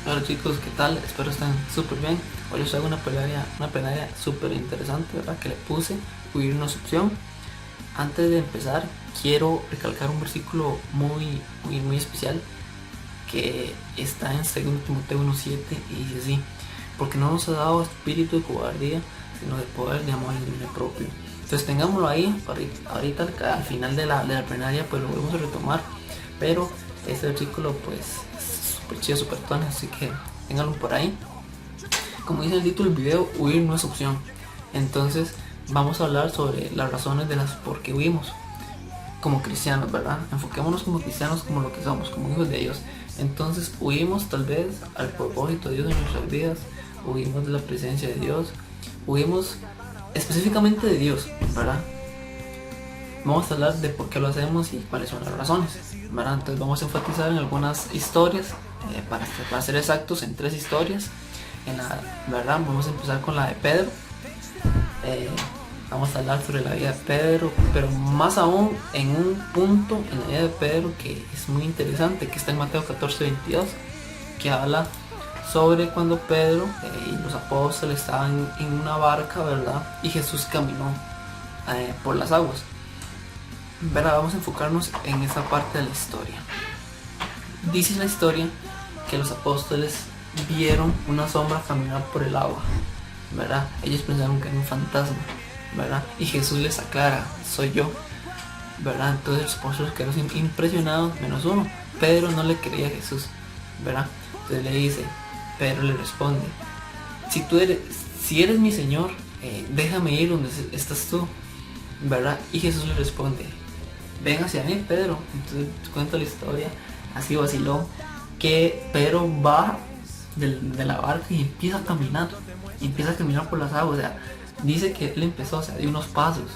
Hola chicos, ¿qué tal? Espero estén súper bien. Hoy les traigo una plenaria súper interesante, ¿verdad? Que le puse huir no es opción. Antes de empezar, quiero recalcar un versículo muy especial que está en 2 Timoteo 1:7 y dice así: porque no nos ha dado espíritu de cobardía, sino de poder, de amor y de dominio propio. Entonces tengámoslo ahí, ahorita al final de la plenaria pues lo volvemos a retomar, pero este versículo pues es súper chido, súper tono, así que ténganlo por ahí. Como dice el título del video, huir no es opción. Entonces vamos a hablar sobre las razones de las por qué huimos como cristianos, ¿verdad? Enfoquémonos como cristianos, como lo que somos, como hijos de Dios. Entonces huimos tal vez al propósito de Dios en nuestras vidas, huimos de la presencia de Dios, huimos específicamente de Dios, ¿verdad? Vamos a hablar de por qué lo hacemos y cuáles son las razones, ¿verdad? Entonces vamos a enfatizar en algunas historias, para ser exactos, en 3 historias. ¿Verdad? Vamos a empezar con la de Pedro. Eh, Vamos a hablar sobre la vida de Pedro, pero más aún en un punto en la vida de Pedro que es muy interesante, que está en Mateo 14:22, que habla sobre cuando Pedro y los apóstoles estaban en una barca, ¿verdad? Y Jesús caminó por las aguas. ¿Verdad? Vamos a enfocarnos en esa parte de la historia. Dice la historia que los apóstoles vieron una sombra caminar por el agua, ¿verdad? Ellos pensaron que era un fantasma, ¿verdad? Y Jesús les aclara: soy yo, ¿verdad? Entonces los apóstoles quedaron impresionados, menos uno. Pedro no le creía a Jesús, ¿verdad? Entonces le dice, Pedro le responde: si eres mi Señor, déjame ir donde estás tú, ¿verdad? Y Jesús le responde: ven hacia mí, Pedro. Entonces cuento la historia, así vaciló, que Pedro baja de la barca y empieza a caminar por las aguas. O sea, dice que él empezó, o sea, dio unos pasos,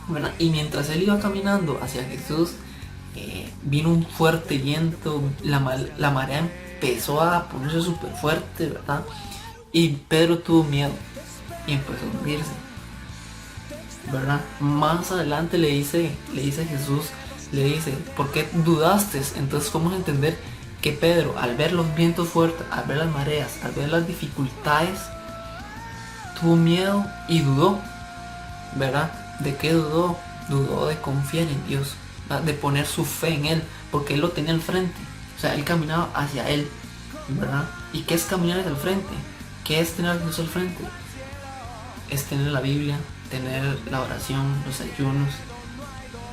¿verdad? Y mientras él iba caminando hacia Jesús, vino un fuerte viento, la marea empezó a ponerse súper fuerte, ¿verdad? Y Pedro tuvo miedo y empezó a hundirse, ¿verdad? Más adelante le dice a Jesús, le dice: ¿por qué dudaste? Entonces vamos a entender que Pedro, al ver los vientos fuertes, al ver las mareas, al ver las dificultades, tuvo miedo y dudó, ¿verdad? ¿De qué dudó? Dudó de confiar en Dios, ¿verdad? De poner su fe en Él, porque Él lo tenía al frente. O sea, Él caminaba hacia Él, ¿verdad? ¿Y qué es caminar hacia el frente? ¿Qué es tener a Dios al frente? Es tener la Biblia, tener la oración, los ayunos,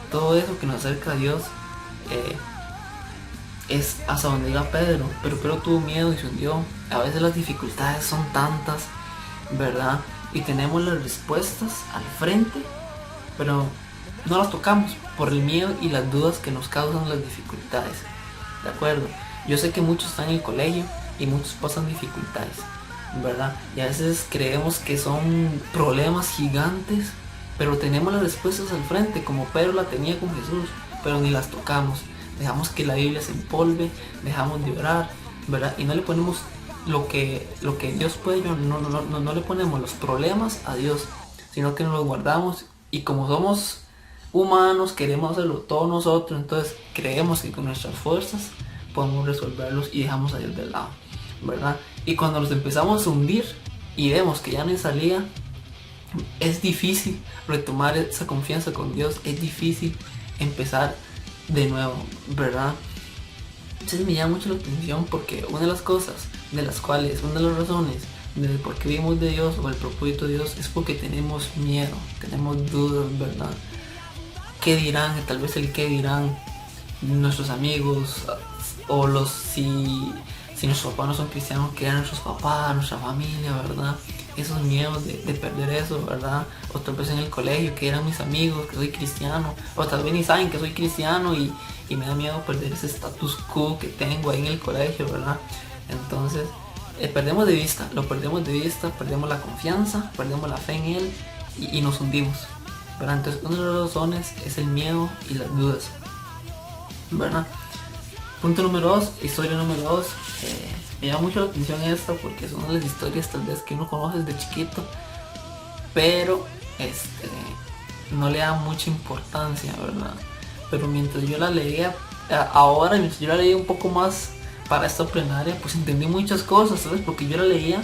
todo eso que nos acerca a Dios. Es hasta donde iba Pedro, pero Pedro tuvo miedo y se hundió. A veces las dificultades son tantas, ¿verdad? Y tenemos las respuestas al frente, pero no las tocamos por el miedo y las dudas que nos causan las dificultades, ¿de acuerdo? Yo sé que muchos están en el colegio y muchos pasan dificultades, ¿verdad? Y a veces creemos que son problemas gigantes, pero tenemos las respuestas al frente, como Pedro la tenía con Jesús, pero ni las tocamos. Dejamos que la Biblia se empolve, dejamos de orar, ¿verdad? Y no le ponemos lo que Dios puede. No le ponemos los problemas a Dios, sino que nos los guardamos, y como somos humanos queremos hacerlo todo nosotros, entonces creemos que con nuestras fuerzas podemos resolverlos y dejamos a Dios de lado, ¿verdad? Y cuando nos empezamos a hundir y vemos que ya no hay salida, es difícil retomar esa confianza con Dios, es difícil empezar de nuevo, ¿verdad? Entonces me llama mucho la atención, porque una de las razones de por qué vivimos de Dios o el propósito de Dios es porque tenemos miedo, tenemos dudas, ¿verdad? ¿Qué dirán? Tal vez el qué dirán nuestros amigos, o si nuestros papás no son cristianos, que eran nuestros papás, nuestra familia, ¿verdad? Esos miedos de perder eso, ¿verdad? O tal vez en el colegio, que eran mis amigos, que soy cristiano, o tal vez ni saben que soy cristiano y me da miedo perder ese status quo que tengo ahí en el colegio, ¿verdad? Entonces perdemos de vista, perdemos la confianza, perdemos la fe en Él y nos hundimos, ¿verdad? Entonces una de las razones es el miedo y las dudas, ¿verdad? Punto número 2, historia número 2. Me llama mucho la atención esta porque son las historias tal vez que uno conoce desde chiquito, pero no le da mucha importancia, ¿verdad? Pero mientras yo la leía, mientras yo la leía un poco más para esta plenaria pues entendí muchas cosas, ¿sabes? Porque yo la leía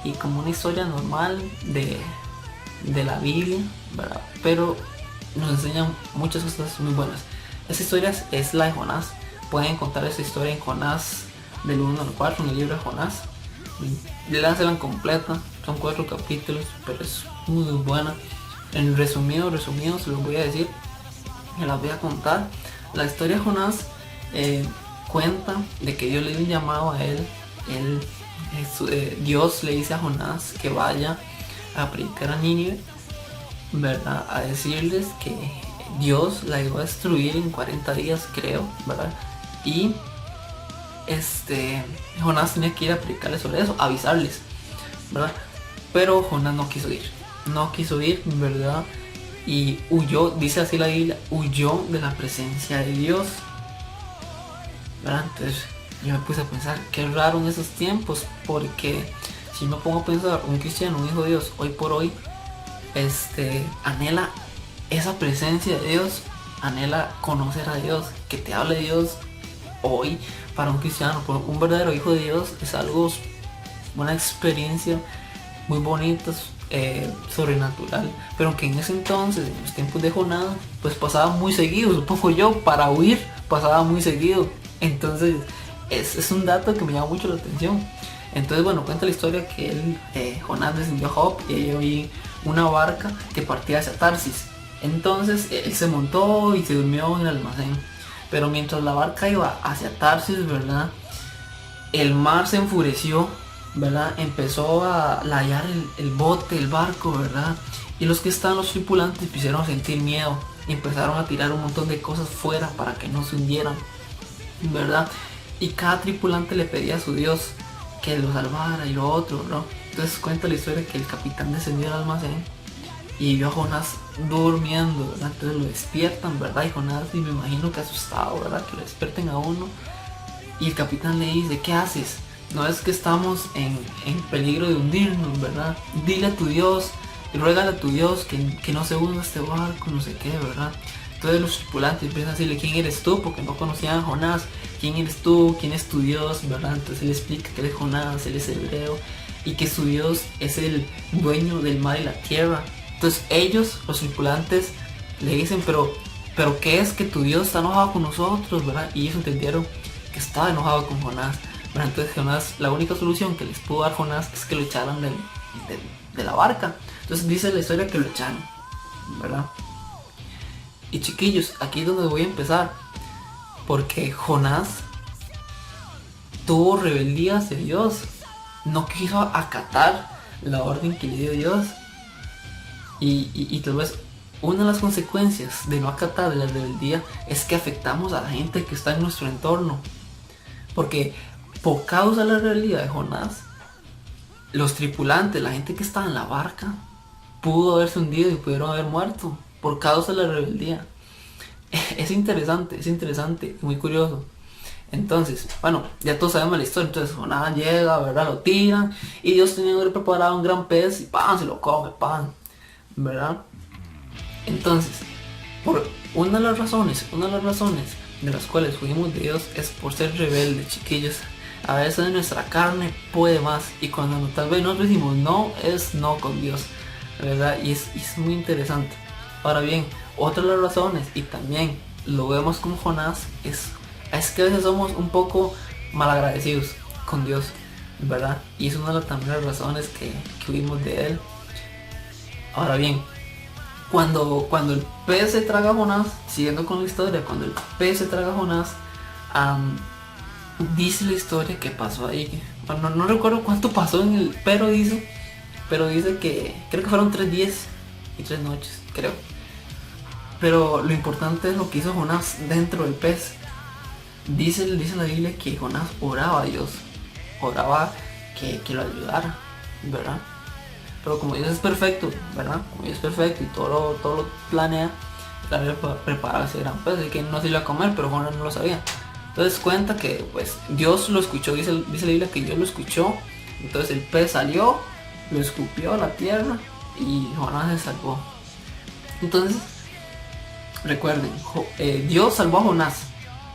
y como una historia normal de la Biblia, ¿verdad? Pero nos enseñan muchas cosas muy buenas. Esta historia es la de Jonás. Pueden encontrar esta historia en Jonás del 1 al 4, en el libro de Jonás. Léansela completa, son 4 capítulos, pero es muy buena. En resumido se los voy a decir, me las voy a contar. La historia de Jonás cuenta de que Dios le dio un llamado a él. Dios le dice a Jonás que vaya a predicar a Nínive, ¿verdad? A decirles que Dios la iba a destruir en 40 días, creo, ¿verdad? Y Jonás tenía que ir a predicarles sobre eso, avisarles, ¿verdad? Pero Jonás no quiso ir, ¿verdad? Y huyó, dice así la Biblia, huyó de la presencia de Dios, ¿verdad? Entonces yo me puse a pensar, qué raro en esos tiempos, porque si me pongo a pensar, un cristiano, un hijo de Dios, hoy por hoy, anhela esa presencia de Dios, anhela conocer a Dios, que te hable de Dios. Hoy, para un cristiano, para un verdadero hijo de Dios, es algo, una experiencia muy bonita, sobrenatural, pero que en ese entonces, en los tiempos de Jonás, pues pasaba muy seguido, supongo yo, para huir pasaba muy seguido. Entonces es un dato que me llama mucho la atención. Entonces, bueno, cuenta la historia que Jonás descendió a Jope y ahí vi una barca que partía hacia Tarsis. Entonces él se montó y se durmió en el almacén. Pero mientras la barca iba hacia Tarsis, ¿verdad? El mar se enfureció, ¿verdad? Empezó a layar el bote, el barco, ¿verdad? Y los tripulantes, empezaron a sentir miedo. Y empezaron a tirar un montón de cosas fuera para que no se hundieran, ¿verdad? Y cada tripulante le pedía a su Dios que lo salvara y lo otro, ¿no? Entonces cuenta la historia que el capitán descendió al almacén y vio a Jonás durmiendo, ¿verdad? Entonces lo despiertan, ¿verdad? Y Jonás, y me imagino que asustado, ¿verdad? Que lo despierten a uno. Y el capitán le dice, ¿qué haces? No es que estamos en peligro de hundirnos, ¿verdad? Dile a tu Dios, y ruégale a tu Dios que no se hunda este barco, no sé qué, ¿verdad? Entonces los tripulantes empiezan a decirle, ¿quién eres tú? Porque no conocían a Jonás. ¿Quién eres tú? ¿Quién es tu Dios? ¿Verdad? Entonces él explica que él es Jonás, él es hebreo y que su Dios es el dueño del mar y la tierra. Entonces ellos, los tripulantes, le dicen, pero ¿qué es que tu Dios está enojado con nosotros? ¿Verdad? Y ellos entendieron que estaba enojado con Jonás, ¿verdad? Entonces Jonás, la única solución que les pudo dar Jonás es que lo echaran de la barca. Entonces dice la historia que lo echaron, ¿verdad? Y chiquillos, aquí es donde voy a empezar, porque Jonás tuvo rebeldía hacia Dios, no quiso acatar la orden que le dio Dios. Y tal vez una de las consecuencias de no acatar la rebeldía es que afectamos a la gente que está en nuestro entorno. Porque por causa de la rebeldía de Jonás, los tripulantes, la gente que estaba en la barca, pudo haberse hundido y pudieron haber muerto por causa de la rebeldía. Es interesante, muy curioso. Entonces, bueno, ya todos sabemos la historia. Entonces Jonás llega, ¿verdad? Lo tiran y Dios tenía preparado un gran pez y ¡pam! Se lo come, ¡pam! ¿Verdad? Entonces, por una de las razones de las cuales fuimos de Dios es por ser rebeldes, chiquillos. A veces nuestra carne puede más y cuando tal vez nosotros decimos no, es no con Dios, ¿verdad? Y es muy interesante. Ahora bien, otra de las razones, y también lo vemos como Jonás, es que a veces somos un poco malagradecidos con Dios, ¿verdad? Y es una de las razones que huimos de él. Ahora bien, cuando el pez se traga a Jonás, siguiendo con la historia, cuando el pez se traga a Jonás, dice la historia que pasó ahí. Bueno, no recuerdo cuánto pasó pero dice que creo que fueron 3 días y 3 noches, creo. Pero lo importante es lo que hizo Jonás dentro del pez. Dice la Biblia que Jonás oraba a Dios, oraba que lo ayudara, ¿verdad? Pero como Dios es perfecto, ¿verdad? Como Dios es perfecto y todo lo planea, había preparado ese gran pez, así que no se iba a comer, pero Jonás no lo sabía. Entonces cuenta que pues Dios lo escuchó, dice la Biblia que Dios lo escuchó. Entonces el pez salió, lo escupió a la tierra y Jonás se salvó. Entonces recuerden, Dios salvó a Jonás,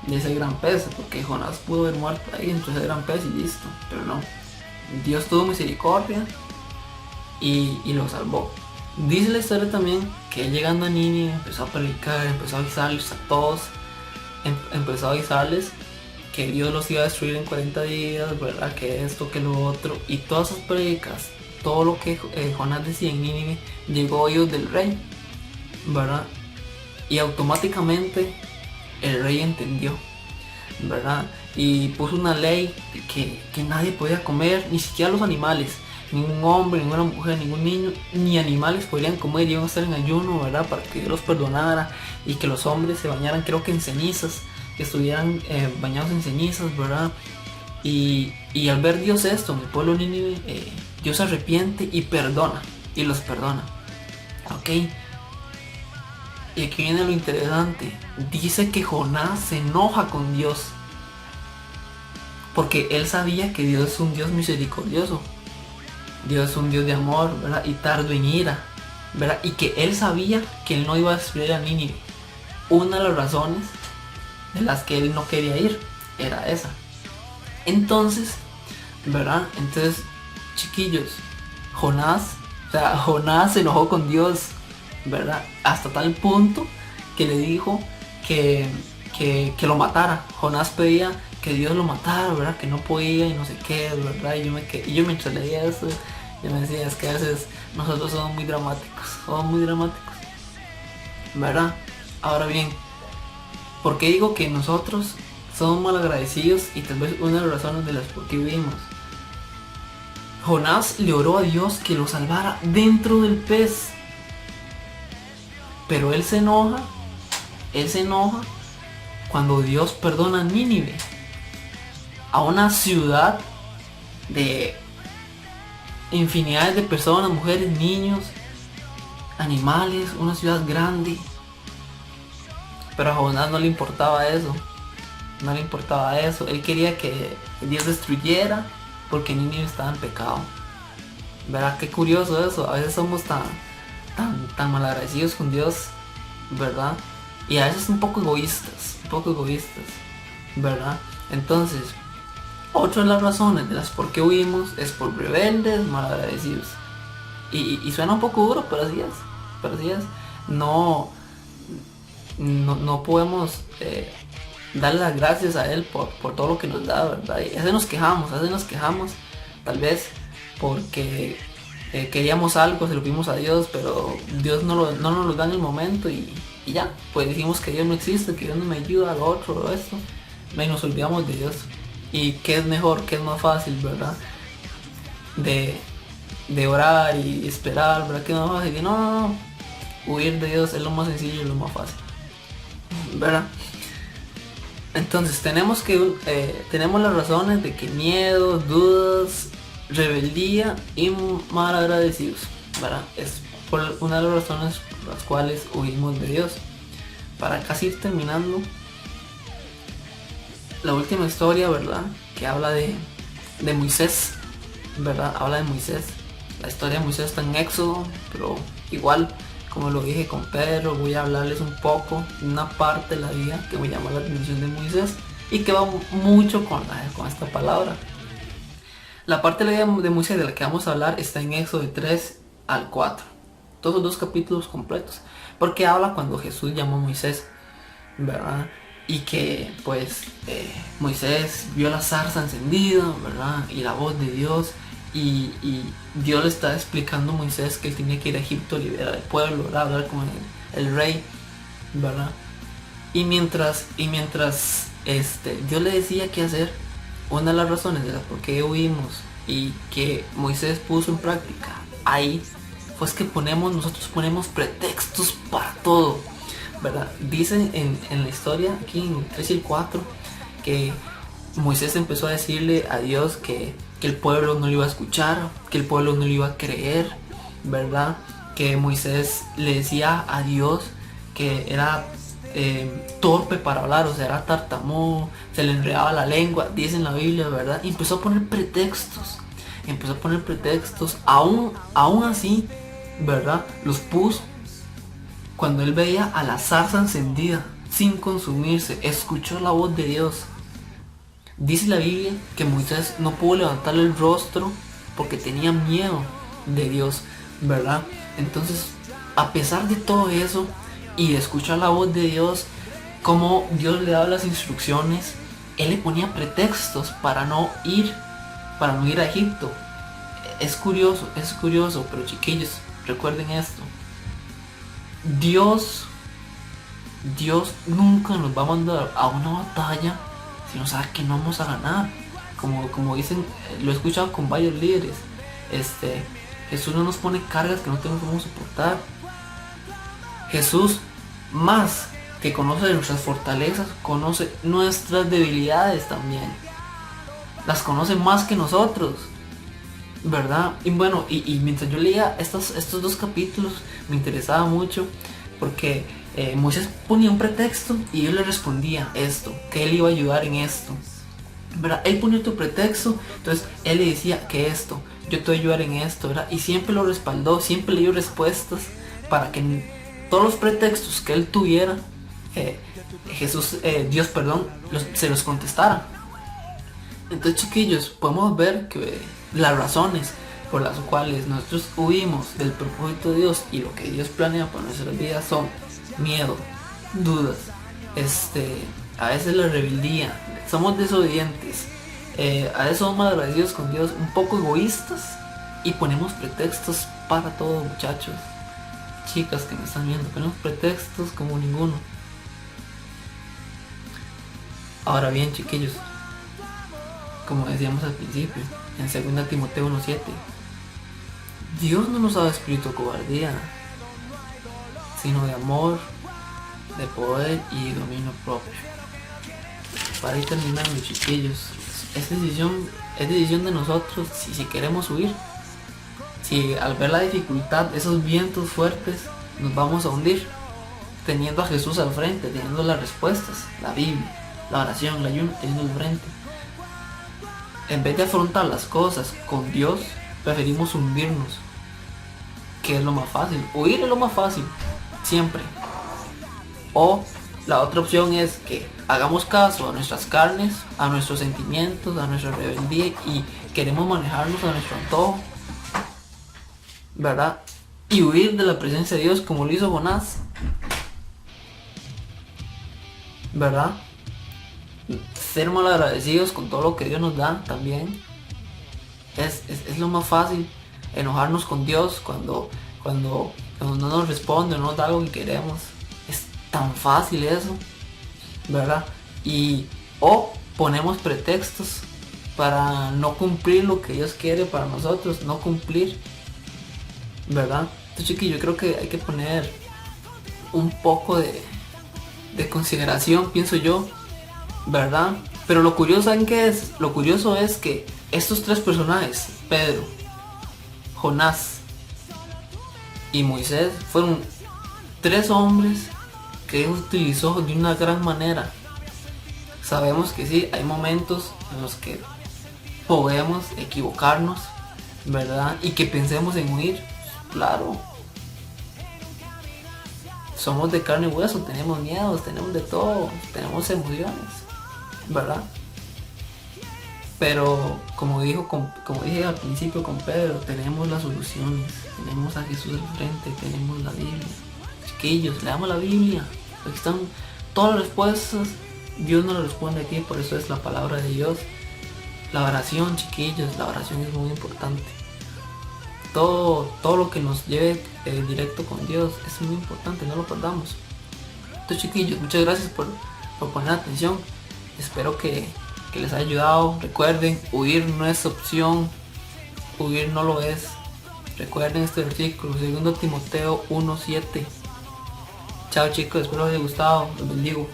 de ese gran pez, porque Jonás pudo haber muerto ahí entre ese gran pez y listo, pero no. Dios tuvo misericordia y lo salvó. Dice la historia también que él, llegando a Nínive, empezó a predicar, empezó a avisarles a todos, empezó a avisarles que Dios los iba a destruir en 40 días, ¿verdad? Que esto, que lo otro, y todas sus predicas, todo lo que Jonás decía en Nínive, llegó a oídos del rey, ¿verdad? Y automáticamente el rey entendió, ¿verdad? Y puso una ley que nadie podía comer, ni siquiera los animales. Ningún hombre, ninguna mujer, ningún niño, ni animales podrían comer, iban a estar en ayuno, ¿verdad? Para que Dios los perdonara, y que los hombres se bañaran, creo que en cenizas, que estuvieran bañados en cenizas, ¿verdad? Y al ver Dios esto, en el pueblo de Nínive, Dios se arrepiente y perdona, y los perdona, ¿ok? Y aquí viene lo interesante. Dice que Jonás se enoja con Dios, porque él sabía que Dios es un Dios misericordioso. Dios es un Dios de amor, ¿verdad? Y tardo en ira, ¿verdad? Y que él sabía que él no iba a destruir a Nínive. Una de las razones de las que él no quería ir era esa. Entonces, ¿verdad? Entonces, chiquillos, Jonás se enojó con Dios, ¿verdad? Hasta tal punto que le dijo que lo matara. Jonás pedía que Dios lo matara, ¿verdad? Que no podía y no sé qué, ¿verdad? Y yo mientras leía eso, yo me decía, es que a veces nosotros somos muy dramáticos, ¿verdad? Ahora bien, ¿por qué digo que nosotros somos malagradecidos? Y tal vez una de las razones de las por qué vivimos. Jonás le oró a Dios que lo salvara dentro del pez, pero él se enoja cuando Dios perdona a Nínive, a una ciudad de infinidades de personas, mujeres, niños, animales, una ciudad grande. Pero a Jonás no le importaba eso. Él quería que Dios destruyera porque Nínive estaba en pecado. ¿Verdad? Qué curioso eso. A veces somos tan malagradecidos con Dios, ¿verdad? Y a veces un poco egoístas, ¿verdad? Entonces, otra de las razones de las por qué huimos es por rebeldes, malagradecidos. Y suena un poco duro, pero así es. No podemos darle las gracias a Él por todo lo que nos da, ¿verdad? Y a veces nos quejamos, tal vez porque queríamos algo, se lo pedimos a Dios, pero Dios no nos lo da en el momento y ya, pues decimos que Dios no existe, que Dios no me ayuda, lo otro, esto, y nos olvidamos de Dios. Y qué es mejor, qué es más fácil, ¿verdad? De orar y esperar, ¿verdad? Que no es más fácil. No, huir de Dios es lo más sencillo y lo más fácil, ¿verdad? Entonces tenemos las razones de que miedo, dudas, rebeldía y malagradecidos, ¿verdad? Es por una de las razones por las cuales huimos de Dios. Para casi ir terminando, la última historia, ¿verdad? Que habla de Moisés, ¿verdad? Habla de Moisés. La historia de Moisés está en Éxodo, pero igual, como lo dije con Pedro, voy a hablarles un poco de una parte de la vida que me llama la atención de Moisés y que va mucho con esta palabra. La parte de la vida de Moisés de la que vamos a hablar está en Éxodo de 3 al 4. Todos los 2 capítulos completos. Porque habla cuando Jesús llamó a Moisés, ¿verdad? Y que pues Moisés vio la zarza encendida, ¿verdad? Y la voz de Dios. Y Dios le está explicando a Moisés que él tiene que ir a Egipto a liberar al pueblo, ¿verdad? Hablar con el rey, ¿verdad? Y mientras Dios le decía qué hacer, una de las razones de las por qué huimos y que Moisés puso en práctica ahí, pues que nosotros ponemos pretextos para todo, ¿verdad? Dicen en la historia, aquí en el 3 y el 4, que Moisés empezó a decirle a Dios que el pueblo no le iba a escuchar, que el pueblo no le iba a creer, ¿verdad? Que Moisés le decía a Dios que era torpe para hablar, o sea, era tartamudo, se le enredaba la lengua, dice en la Biblia, ¿verdad? Y empezó a poner pretextos, aún así, ¿verdad? Los puso cuando él veía a la zarza encendida, sin consumirse. Escuchó la voz de Dios. Dice la Biblia que Moisés no pudo levantar el rostro porque tenía miedo de Dios, ¿verdad? Entonces, a pesar de todo eso y de escuchar la voz de Dios, como Dios le daba las instrucciones, él le ponía pretextos para no ir a Egipto. Es curioso, pero chiquillos, recuerden esto. Dios nunca nos va a mandar a una batalla si no sabe que no vamos a ganar. Como dicen, lo he escuchado con varios líderes. Jesús no nos pone cargas que no tenemos cómo soportar. Jesús, más que conoce nuestras fortalezas, conoce nuestras debilidades también. Las conoce más que nosotros, ¿verdad? Y bueno, y mientras yo leía estos dos capítulos, me interesaba mucho porque Moisés ponía un pretexto y yo le respondía esto, que él iba a ayudar en esto, ¿verdad? Él ponía otro pretexto, entonces él le decía que esto, yo te voy a ayudar en esto, ¿verdad? Y siempre lo respaldó, siempre le dio respuestas para que todos los pretextos que él tuviera, Dios, se los contestara. Entonces, chiquillos, podemos ver que las razones por las cuales nosotros huimos del propósito de Dios y lo que Dios planea para nuestras vidas son miedo, dudas, a veces la rebeldía, somos desobedientes, a veces somos malagradecidos con Dios, un poco egoístas y ponemos pretextos para todo, muchachos, chicas que me están viendo, ponemos pretextos como ninguno. Ahora bien, chiquillos, como decíamos al principio, en 2 Timoteo 1:7, Dios no nos ha espíritu de cobardía, sino de amor, de poder y de dominio propio. Para ir terminando, chiquillos, es decisión de nosotros si queremos huir. Si al ver la dificultad, esos vientos fuertes, nos vamos a hundir, teniendo a Jesús al frente, teniendo las respuestas, la Biblia, la oración, el ayuno, teniendo al frente. En vez de afrontar las cosas con Dios, preferimos hundirnos, que es lo más fácil. Huir es lo más fácil, siempre. O la otra opción es que hagamos caso a nuestras carnes, a nuestros sentimientos, a nuestra rebeldía y queremos manejarnos a nuestro antojo, ¿verdad? Y huir de la presencia de Dios como lo hizo Jonás, ¿verdad? Ser mal agradecidos con todo lo que Dios nos da también es lo más fácil. Enojarnos con Dios cuando no nos responde o no nos da algo que queremos, es tan fácil eso, ¿verdad? O ponemos pretextos para no cumplir lo que Dios quiere para nosotros, no cumplir, ¿verdad? Entonces, chiquillo, yo creo que hay que poner un poco de consideración, pienso yo, ¿verdad? Pero lo curioso, ¿saben qué es? Lo curioso es que estos tres personajes, Pedro, Jonás y Moisés, fueron tres hombres que Dios utilizó de una gran manera. Sabemos que sí, hay momentos en los que podemos equivocarnos, ¿verdad? Y que pensemos en huir, claro. Somos de carne y hueso, tenemos miedos, tenemos de todo, tenemos emociones, ¿verdad? Pero como dije al principio con Pedro, tenemos las soluciones, tenemos a Jesús al frente, tenemos la Biblia. Chiquillos, leamos la Biblia, aquí están todas las respuestas, Dios nos lo responde aquí, por eso es la palabra de Dios. La oración, chiquillos, la oración es muy importante. Todo lo que nos lleve directo con Dios es muy importante, no lo perdamos. Entonces, chiquillos, muchas gracias por poner atención, espero que les haya ayudado. Recuerden, huir no es opción, huir no lo es. Recuerden este versículo, 2 Timoteo 1:7. Chao, chicos, espero les haya gustado, los bendigo.